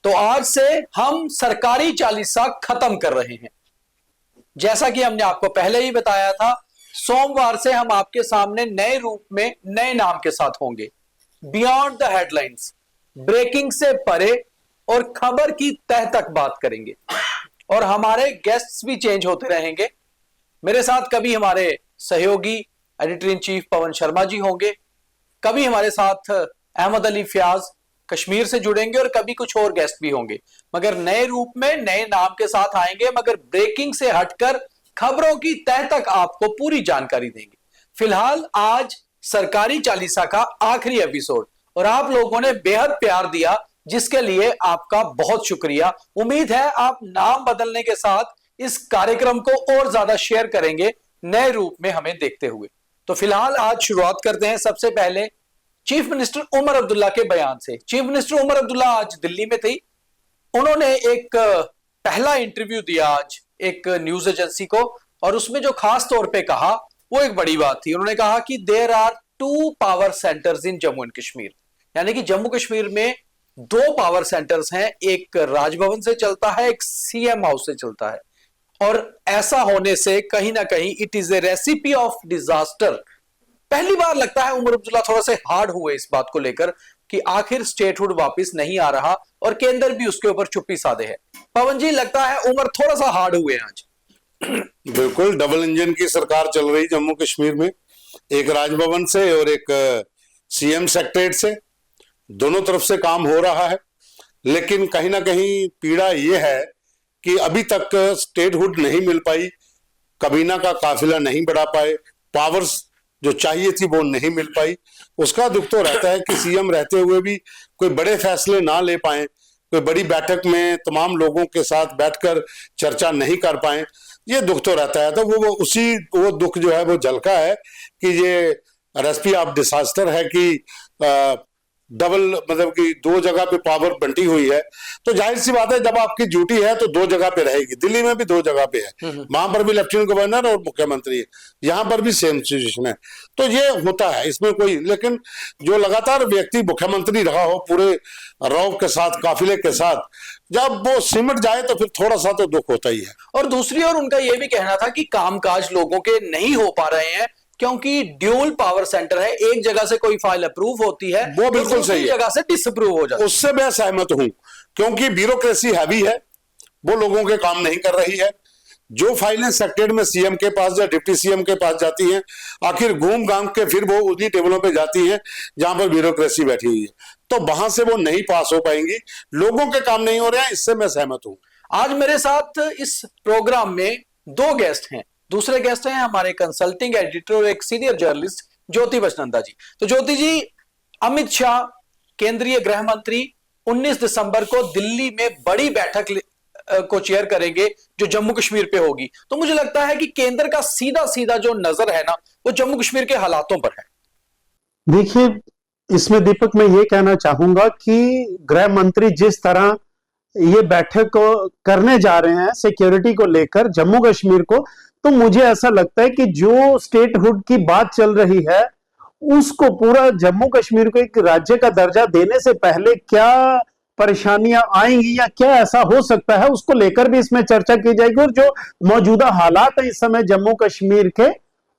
तो आज से हम सरकारी चालीसा खत्म कर रहे हैं। जैसा कि हमने आपको पहले ही बताया था, सोमवार से हम आपके सामने नए रूप में नए नाम के साथ होंगे। बियॉन्ड द हेडलाइंस, ब्रेकिंग से परे और खबर की तह तक बात करेंगे। और हमारे गेस्ट्स भी चेंज होते रहेंगे। मेरे साथ कभी हमारे सहयोगी editor in chief Pawan Sharma ji होंगे, कभी हमारे साथ अहमद अली फयाज कश्मीर से जुड़ेंगे और कभी कुछ और गेस्ट भी होंगे, मगर नए रूप में नए नाम के साथ आएंगे, मगर ब्रेकिंग से हटकर खबरों की तह तक आपको पूरी जानकारी देंगे। फिलहाल आज सरकारी चालीसा का आखिरी एपिसोड और आप लोगों ने बेहद प्यार दिया, जिसके लिए आपका बहुत शुक्रिया। उम्मीद है आप नाम बदलने के साथ इस कार्यक्रम को और ज्यादा शेयर करेंगे नए रूप में हमें देखते हुए। तो फिलहाल आज शुरुआत करते हैं सबसे पहले चीफ मिनिस्टर उमर अब्दुल्ला के बयान से। चीफ मिनिस्टर उमर अब्दुल्ला आज दिल्ली में थी। उन्होंने एक पहला इंटरव्यू दिया आज एक न्यूज एजेंसी को, और उसमें जो खास तौर पे कहा वो एक बड़ी बात थी। उन्होंने कहा कि there are 2 power centres in Jammu and Kashmir, यानी कि जम्मू कश्मीर में 2 पावर सेंटर्स हैं, एक राजभवन से चलता है, एक सीएम हाउस से चलता है। और ऐसा होने से कहीं ना कहीं it is a recipe of disaster. पहली बार लगता है उमर अब्दुल्ला थोड़ा से हार्ड हुए इस बात को लेकर कि आखिर स्टेटहुड वापस नहीं आ रहा, और केंद्र भी उसके ऊपर चुप्पी साधे है। पवन जी, लगता है उमर थोड़ा सा हार्ड हुए आज। बिल्कुल, डबल इंजन की सरकार चल रही जम्मू कश्मीर में, एक राजभवन से और एक सीएम सेक्रेटरीट से, दोनों तरफ से काम हो रहा है। लेकिन कहीं ना कहीं पीड़ा यह है कि अभी तक स्टेटहुड नहीं मिल पाई, कबीना का काफिला नहीं बढ़ा पाए, पावर्स जो चाहिए थी वो नहीं मिल पाई। उसका दुख तो रहता है कि सीएम रहते हुए भी कोई बड़े फैसले ना ले पाए, कोई बड़ी बैठक में तमाम लोगों के साथ बैठकर चर्चा नहीं कर पाए, ये दुख तो रहता है। तो वो दुख जो है वो झलका है कि ये रेसिपी ऑफ डिजास्टर है कि डबल, मतलब कि 2 जगह पे पावर बंटी हुई है। तो जाहिर सी बात है, जब आपकी ड्यूटी है तो 2 जगह पे रहेगी। दिल्ली में भी 2 जगह पे है, वहां पर भी लेफ्टिनेंट गवर्नर और मुख्यमंत्री है, यहाँ पर भी सेम सिचुएशन है। तो ये होता है, इसमें कोई, लेकिन जो लगातार व्यक्ति मुख्यमंत्री रहा हो पूरे रौब के साथ, काफिले के साथ, जब वो सिमट जाए तो फिर थोड़ा सा तो दुख होता ही है। और दूसरी ओर उनका यह भी कहना था कि कामकाज लोगों के नहीं हो पा रहे हैं, क्योंकि ड्यूल पावर सेंटर है, एक जगह से कोई फाइल अप्रूव होती है, वो बिल्कुल सही है, जगह से डिसअप्रूव हो जाती है। उससे मैं सहमत हूं, क्योंकि ब्यूरोक्रेसी हैवी है, वो लोगों के काम नहीं कर रही है। जो फाइलें सेक्रेटरीट में सीएम के पास या डिप्टी सीएम के पास जाती हैं, आखिर घूम घाम के फिर वो उन्हीं टेबलों पे जाती हैं जहां पर ब्यूरोक्रेसी बैठी हुई है, तो वहां से वो नहीं पास हो पाएंगी, लोगों के काम नहीं हो रहे हैं। इससे मैं सहमत हूं। आज मेरे साथ इस प्रोग्राम में 2 गेस्ट हैं। दूसरे गेस्ट हैं हमारे कंसल्टिंग एडिटर और एक सीनियर जर्नलिस्ट ज्योति बचनंदा जी। तो ज्योति जी, अमित शाह केंद्रीय गृह मंत्री 19 दिसंबर को दिल्ली में बड़ी बैठक को चेयर करेंगे जो जम्मू कश्मीर पे होगी। तो मुझे लगता है कि केंद्र का सीधा सीधा जो नजर है ना, वो जम्मू कश्मीर के हालातों पर है। देखिए, इसमें दीपक मैं ये कहना चाहूंगा कि गृह मंत्री जिस तरह ये बैठक को करने जा रहे हैं सिक्योरिटी को लेकर जम्मू कश्मीर को, तो मुझे ऐसा लगता है कि जो स्टेटहुड की बात चल रही है उसको, पूरा जम्मू कश्मीर को एक राज्य का दर्जा देने से पहले क्या परेशानियां आएंगी या क्या ऐसा हो सकता है, उसको लेकर भी इसमें चर्चा की जाएगी। और जो मौजूदा हालात है इस समय जम्मू कश्मीर के,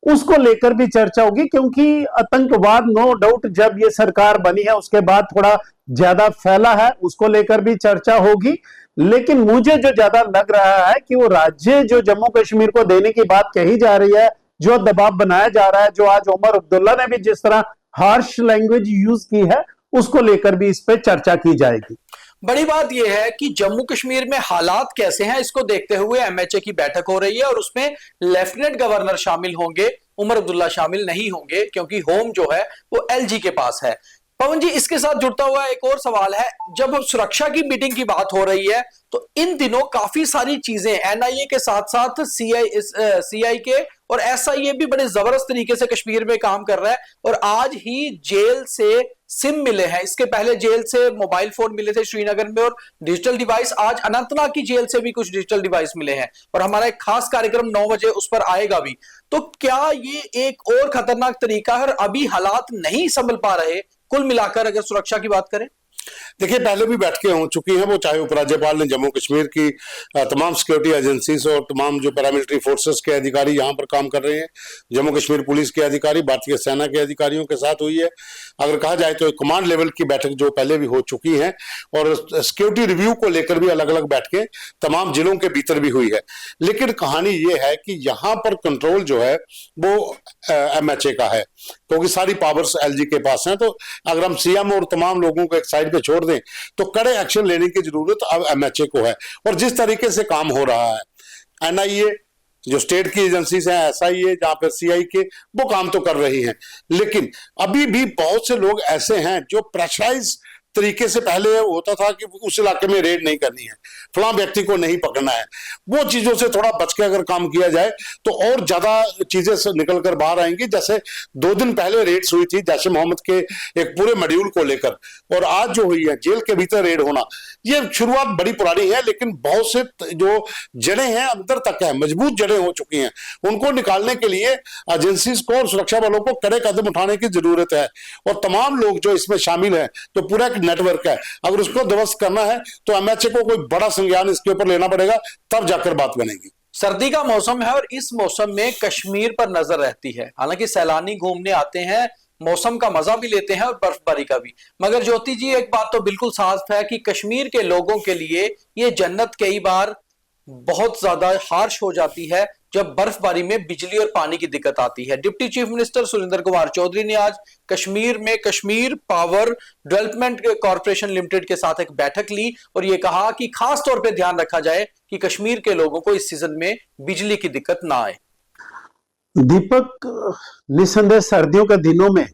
उसको लेकर भी चर्चा होगी, क्योंकि आतंकवाद नो डाउट जब ये सरकार बनी है उसके बाद थोड़ा ज्यादा फैला है, उसको लेकर भी चर्चा होगी। लेकिन मुझे जो ज्यादा लग रहा है कि वो राज्य जो जम्मू कश्मीर को देने की बात कही जा रही है, जो दबाव बनाया जा रहा है, जो आज उमर अब्दुल्ला ने भी जिस तरह हार्श लैंग्वेज यूज की है, उसको लेकर भी इस पे चर्चा की जाएगी। बड़ी बात यह है कि जम्मू कश्मीर में हालात कैसे हैं, इसको देखते हुए एमएचए की बैठक हो रही है, और उसमें लेफ्टिनेंट गवर्नर शामिल होंगे, उमर अब्दुल्ला शामिल नहीं होंगे, क्योंकि होम जो है वो एलजी के पास है। पवन जी, इसके साथ जुड़ता हुआ एक और सवाल है, जब सुरक्षा की मीटिंग की बात हो रही है तो इन दिनों काफी सारी चीजें एनआईए के साथ साथ सीआई के और एसआईए भी बड़े जबरदस्त तरीके से कश्मीर में काम कर रहा है। और आज ही जेल से सिम मिले हैं, इसके पहले जेल से मोबाइल फोन मिले थे श्रीनगर में, और डिजिटल डिवाइस आज अनंतनाग की जेल से भी कुछ डिजिटल डिवाइस मिले हैं, और हमारा एक खास कार्यक्रम 9 बजे उस पर आएगा भी। तो क्या ये एक और खतरनाक तरीका है और अभी हालात नहीं संभल पा रहे कुल मिलाकर, अगर सुरक्षा की बात करें? देखिए, पहले भी बैठकें हो चुकी हैं, वो चाहे उपराज्यपाल ने जम्मू कश्मीर की तमाम सिक्योरिटी एजेंसीज और तमाम जो पैरामिलिट्री फोर्सेस के अधिकारी यहाँ पर काम कर रहे हैं, जम्मू कश्मीर पुलिस के अधिकारी, भारतीय सेना के अधिकारियों के साथ हुई है। अगर कहा जाए तो कमांड लेवल की बैठक जो पहले भी हो चुकी है, और सिक्योरिटी रिव्यू को लेकर भी अलग अलग बैठकें तमाम जिलों के भीतर भी हुई है। लेकिन कहानी ये है कि यहाँ पर कंट्रोल जो है वो MHA का है, क्योंकि सारी पावर्स LG के पास हैं। तो अगर हम CM और तमाम लोगों को एक साइड पे छोड़ दें तो कड़े एक्शन लेने की जरूरत अब MHA को है। और जिस तरीके से काम हो रहा है, NIA जो स्टेट की एजेंसीज हैं, SIA जहां पर CI के, वो काम तो कर रही हैं, लेकिन अभी भी बहुत से लोग ऐसे हैं जो प्रेशराइज तरीके से, पहले होता था कि उस इलाके में रेड नहीं करनी है, फलां व्यक्ति को नहीं पकड़ना है, वो चीजों से थोड़ा बच के अगर काम किया जाए तो और ज्यादा चीजें निकल कर बाहर आएंगी। जैसे 2 दिन पहले रेड्स हुई थी जैश ए मोहम्मद के एक पूरे मॉड्यूल को लेकर, और आज जो हुई है जेल के भीतर रेड होना, ये शुरुआत बड़ी पुरानी है, लेकिन बहुत से जो जड़ें हैं अंदर तक है, मजबूत जड़ें हो चुकी हैं, उनको निकालने के लिए एजेंसीज को और सुरक्षा बलों को कड़े कदम उठाने की जरूरत है। और तमाम लोग जो इसमें शामिल हैं, जो पूरा नेटवर्क है, अगर उसको ध्वस्त करना है तो MHA को कोई बड़ा संज्ञान इसके ऊपर लेना पड़ेगा, तब जाकर बात बनेगी। सर्दी का मौसम है और इस मौसम में कश्मीर पर नजर रहती है। हालांकि सैलानी घूमने आते हैं, मौसम का मजा भी लेते हैं और बर्फबारी का भी, मगर ज्योति जी एक बात तो बिल्कुल साफ है कि कश्मीर के लोगों के लिए ये जन्नत कई बार बहुत ज्यादा हार्श हो जाती है जब बर्फबारी में बिजली और पानी की दिक्कत आती है। Deputy chief minister Surendra Kumar Chaudhary ने आज कश्मीर में Kashmir power development corporation limited के साथ एक बैठक ली और यह कहा कि खास तौर पे ध्यान रखा जाए कि कश्मीर के लोगों को इस सीजन में बिजली की दिक्कत ना आए। दीपक, निसंदेह सर्दियों के दिनों में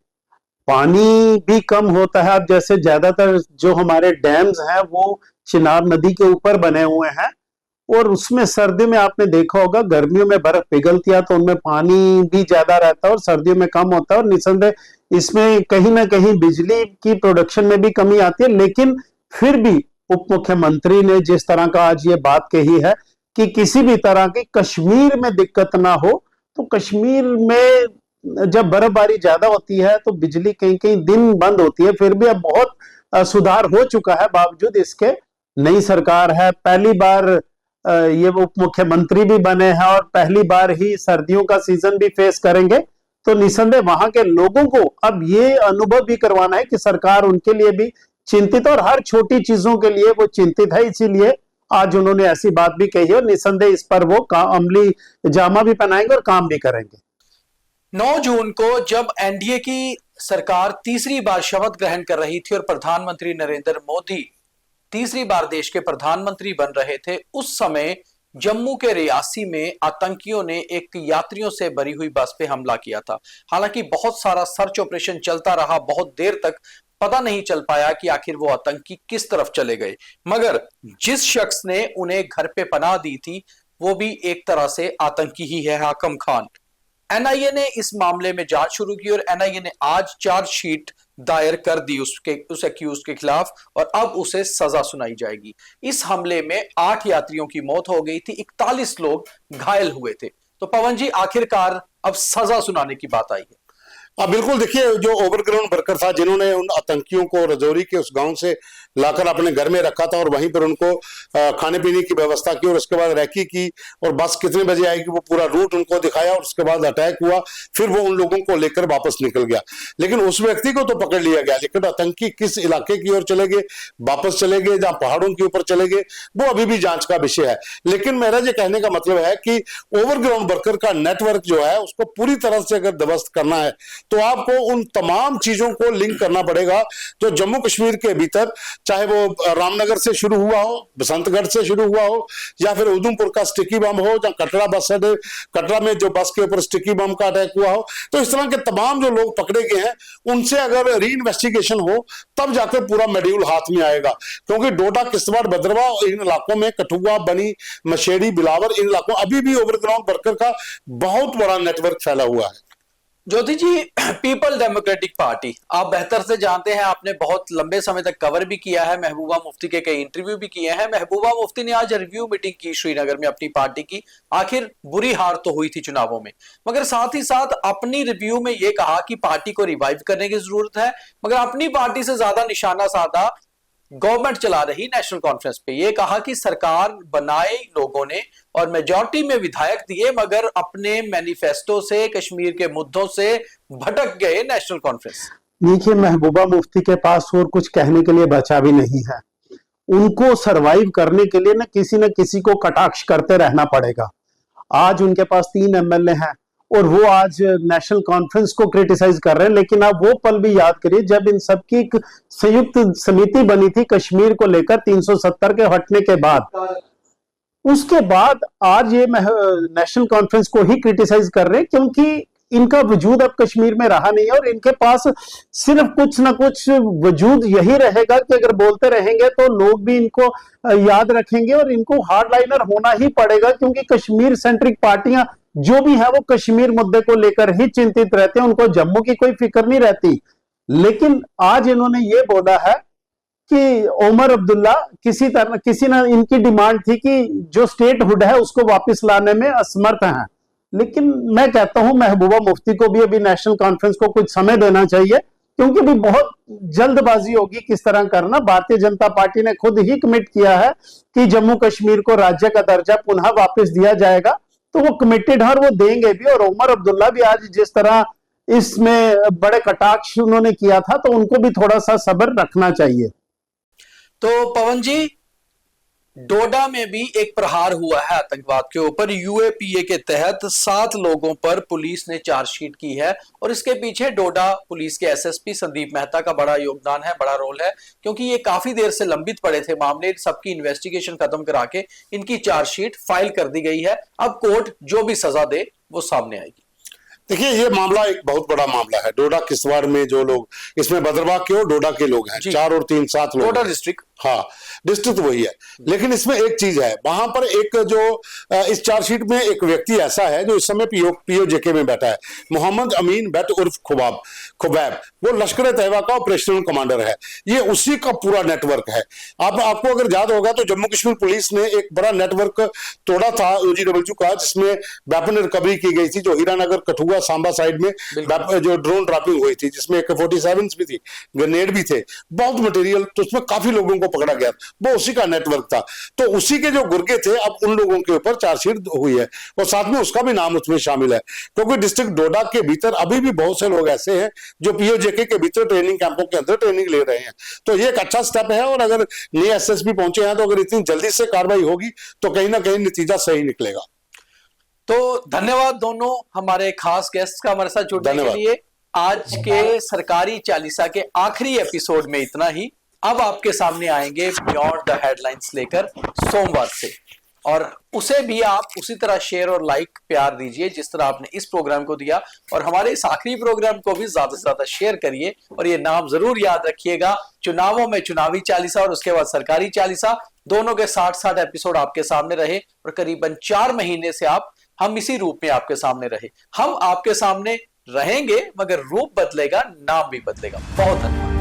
पानी भी कम होता है। अब जैसे ज्यादातर जो हमारे डैम्स हैं वो चिनाब नदी के ऊपर बने हुए हैं, और उसमें सर्दी में आपने देखा होगा गर्मियों में बर्फ पिघलती है तो उनमें पानी भी ज्यादा रहता है और सर्दियों में कम होता है, और निसंदेह इसमें कहीं ना कहीं बिजली की प्रोडक्शन में भी कमी आती है। लेकिन फिर भी उप मुख्यमंत्री ने जिस तरह का आज ये बात कही है कि किसी भी तरह की कश्मीर में दिक्कत ना हो, तो कश्मीर में जब बर्फबारी ज्यादा होती है तो बिजली कहीं कहीं दिन बंद होती है। फिर भी अब बहुत सुधार हो चुका है, बावजूद इसके नई सरकार है, पहली बार ये उप मुख्यमंत्री भी बने हैं और पहली बार ही सर्दियों का सीजन भी फेस करेंगे, तो निसंदेह वहां के लोगों को अब ये अनुभव भी करवाना है कि सरकार उनके लिए भी चिंतित और हर छोटी चीजों के लिए वो चिंतित है। इसीलिए आज उन्होंने ऐसी बात भी कही और निसंदेह इस पर वो अमली जामा भी पहनाएंगे और काम भी करेंगे। 9 जून को जब NDA की सरकार तीसरी बार शपथ ग्रहण कर रही थी और प्रधानमंत्री नरेंद्र मोदी तीसरी बार देश के प्रधानमंत्री बन रहे थे, उस समय जम्मू के रियासी में आतंकियों ने एक यात्रियों से भरी हुई बस पे हमला किया था। हालांकि बहुत सारा सर्च ऑपरेशन चलता रहा, बहुत देर तक पता नहीं चल पाया कि आखिर वो आतंकी किस तरफ चले गए, मगर जिस शख्स ने उन्हें घर पे पनाह दी थी वो भी एक तरह से आतंकी ही है, हाकम खान। NIA ने इस मामले में जांच शुरू की और NIA ने आज चार्जशीट दायर कर दी उस एक्यूज के खिलाफ और अब उसे सजा सुनाई जाएगी। इस हमले में 8 यात्रियों की मौत हो गई थी, 41 लोग घायल हुए थे। तो पवन जी, आखिरकार अब सजा सुनाने की बात आई है। बिल्कुल, देखिए, जो ओवरग्राउंड वर्कर था जिन्होंने उन आतंकियों को रजौरी के उस गांव से लाकर अपने घर में रखा था और वहीं पर उनको खाने पीने की व्यवस्था की और उसके बाद रैकी की और बस कितने बजे आएगी वो पूरा रूट उनको दिखाया और उसके बाद अटैक हुआ, फिर वो उन लोगों को लेकर वापस निकल गया। लेकिन उस व्यक्ति को तो पकड़ लिया गया, लेकिन आतंकी किस इलाके की ओर चले गए, वापस चले गए जहां पहाड़ों के ऊपर चले गए, वो अभी भी जांच का विषय है। लेकिन मेरा ये कहने का मतलब है कि ओवरग्राउंड वर्कर का नेटवर्क जो है उसको पूरी तरह से अगर ध्वस्त करना है तो आपको उन तमाम चीजों को लिंक करना पड़ेगा जो जम्मू कश्मीर के भीतर, चाहे वो रामनगर से शुरू हुआ हो, बसंतगढ़ से शुरू हुआ हो, या फिर उधमपुर का स्टिकी बम हो, या कटरा बस अड्डे, कटरा में जो बस के ऊपर स्टिकी बम का अटैक हुआ हो, तो इस तरह के तमाम जो लोग पकड़े गए हैं उनसे अगर री इन्वेस्टिगेशन हो तब जाकर पूरा मॉड्यूल हाथ में आएगा। क्योंकि डोडा, किश्तवाड़, भद्रवा, इन इलाकों में कठुआ, बनी, मशेड़ी, बिलावर, इन इलाकों अभी भी ओवरग्राउंड वर्कर का बहुत बड़ा नेटवर्क फैला हुआ है। ज्योति जी, पीपल डेमोक्रेटिक पार्टी आप बेहतर से जानते हैं, आपने बहुत लंबे समय तक कवर भी किया है, महबूबा मुफ्ती के कई इंटरव्यू भी किए हैं। महबूबा मुफ्ती ने आज रिव्यू मीटिंग की श्रीनगर में अपनी पार्टी की। आखिर बुरी हार तो हुई थी चुनावों में, मगर साथ ही साथ अपनी रिव्यू में यह कहा कि पार्टी को रिवाइव करने की जरूरत है, मगर अपनी पार्टी से ज्यादा निशाना साधा गवर्नमेंट चला रही नेशनल कॉन्फ्रेंस पे। ये कहा कि सरकार बनाए लोगों ने और मेजॉरिटी में विधायक दिए, मगर अपने मैनिफेस्टो से, कश्मीर के मुद्दों से भटक गए नेशनल कॉन्फ्रेंस। देखिए, महबूबा मुफ्ती के पास और कुछ कहने के लिए बचा भी नहीं है। उनको सरवाइव करने के लिए न किसी को कटाक्ष करते रहना पड़ेगा। आज उनके पास 3 एमएलए हैं और वो आज नेशनल कॉन्फ्रेंस को क्रिटिसाइज कर रहे हैं, लेकिन आप वो पल भी याद करिए जब इन सबकी एक संयुक्त समिति बनी थी कश्मीर को लेकर 370 के हटने के बाद। उसके बाद आज ये नेशनल कॉन्फ्रेंस को ही क्रिटिसाइज कर रहे हैं, क्योंकि इनका वजूद अब कश्मीर में रहा नहीं है और इनके पास सिर्फ कुछ ना कुछ वजूद यही रहेगा कि अगर बोलते रहेंगे तो लोग भी इनको याद रखेंगे और इनको हार्डलाइनर होना ही पड़ेगा, क्योंकि कश्मीर सेंट्रिक पार्टियां जो भी है वो कश्मीर मुद्दे को लेकर ही चिंतित रहते हैं, उनको जम्मू की कोई फिक्र नहीं रहती। लेकिन आज इन्होंने ये बोला है कि ओमर अब्दुल्ला किसी ना इनकी डिमांड थी कि जो स्टेटहुड है उसको वापस लाने में असमर्थ हैं। लेकिन मैं कहता हूं महबूबा मुफ्ती को भी अभी नेशनल कॉन्फ्रेंस को कुछ समय देना चाहिए, क्योंकि अभी बहुत जल्दबाजी होगी किस तरह करना। भारतीय जनता पार्टी ने खुद ही कमिट किया है कि जम्मू कश्मीर को राज्य का दर्जा पुनः वापस दिया जाएगा, तो वो कमिटेड है और वो देंगे भी। और उमर अब्दुल्ला भी आज जिस तरह इसमें बड़े कटाक्ष उन्होंने किया था, तो उनको भी थोड़ा सा सब्र रखना चाहिए। तो पवन जी, डोडा में भी एक प्रहार हुआ है आतंकवाद के ऊपर। यूएपीए के तहत 7 लोगों पर पुलिस ने चार्जशीट की है और इसके पीछे डोडा पुलिस के एसएसपी संदीप मेहता का बड़ा योगदान है, बड़ा रोल है, क्योंकि ये काफी देर से लंबित पड़े थे मामले। सबकी इन्वेस्टिगेशन खत्म करा के इनकी चार्जशीट फाइल कर दी गई है। अब कोर्ट जो भी सजा दे वो सामने आएगी। देखिए, ये मामला एक बहुत बड़ा मामला है। डोडा किश्तवाड़ में जो लोग इसमें भद्रवाह के और डोडा के लोग हैं, 4 और 3 7 लोग। डोडा डिस्ट्रिक्ट, हाँ, डिस्ट्रिक्ट वही है। लेकिन इसमें एक चीज है, वहां पर एक जो इस चार्जशीट में एक व्यक्ति ऐसा है जो इस समय पीओजेके में बैठा है, मोहम्मद अमीन भट्ट उर्फ खुबैब। वो लश्कर तैयबा का ऑपरेशनल कमांडर है। ये उसी का पूरा नेटवर्क है। आपको अगर याद होगा तो जम्मू कश्मीर पुलिस ने एक बड़ा नेटवर्क तोड़ा था OGW का, जिसमें वेपन रिकवरी की गई थी, जो हीरानगर, कठुआ, सांबा साइड में जो ड्रोन ड्रॉपिंग हुई थी, जिसमें AK-47 भी थी, ग्रेनेड भी थे, बहुत मटेरियल। तो उसमें काफी लोगों को पकड़ा गया, वो उसी का नेटवर्क था। तो उसी के जो गुर्गे थे, अब उन लोगों के ऊपर चार्जशीट हुई है और साथ में उसका भी नाम उसमें शामिल है, क्योंकि डिस्ट्रिक्ट डोडा के भीतर अभी भी बहुत से लोग ऐसे हैं जो पीओजेके के भीतर ट्रेनिंग कैंपों के अंदर ट्रेनिंग ले रहे हैं। तो ये एक अच्छा स्टेप है और अगर नए एसएसपी पहुंचे हैं तो अगर इतनी जल्दी से कार्रवाई होगी तो कहीं ना कहीं नतीजा सही निकलेगा। तो धन्यवाद दोनों हमारे खास गेस्ट का हमारे साथ जुड़ने के लिए। आज के सरकारी चालीसा के आखिरी एपिसोड में इतना ही। अब आपके सामने आएंगे बियॉन्ड द हेडलाइंस लेकर सोमवार से, और उसे भी आप उसी तरह शेयर और लाइक प्यार दीजिए जिस तरह आपने इस प्रोग्राम को दिया, और हमारे इस आखिरी प्रोग्राम को भी ज्यादा से ज्यादा शेयर करिए। और ये नाम जरूर याद रखिएगा, चुनावों में चुनावी चालीसा और उसके बाद सरकारी चालीसा, दोनों के 60 एपिसोड आपके सामने रहे और करीबन 4 महीने से हम इसी रूप में आपके सामने रहे। हम आपके सामने रहेंगे, मगर रूप बदलेगा, नाम भी बदलेगा। बहुत धन्यवाद।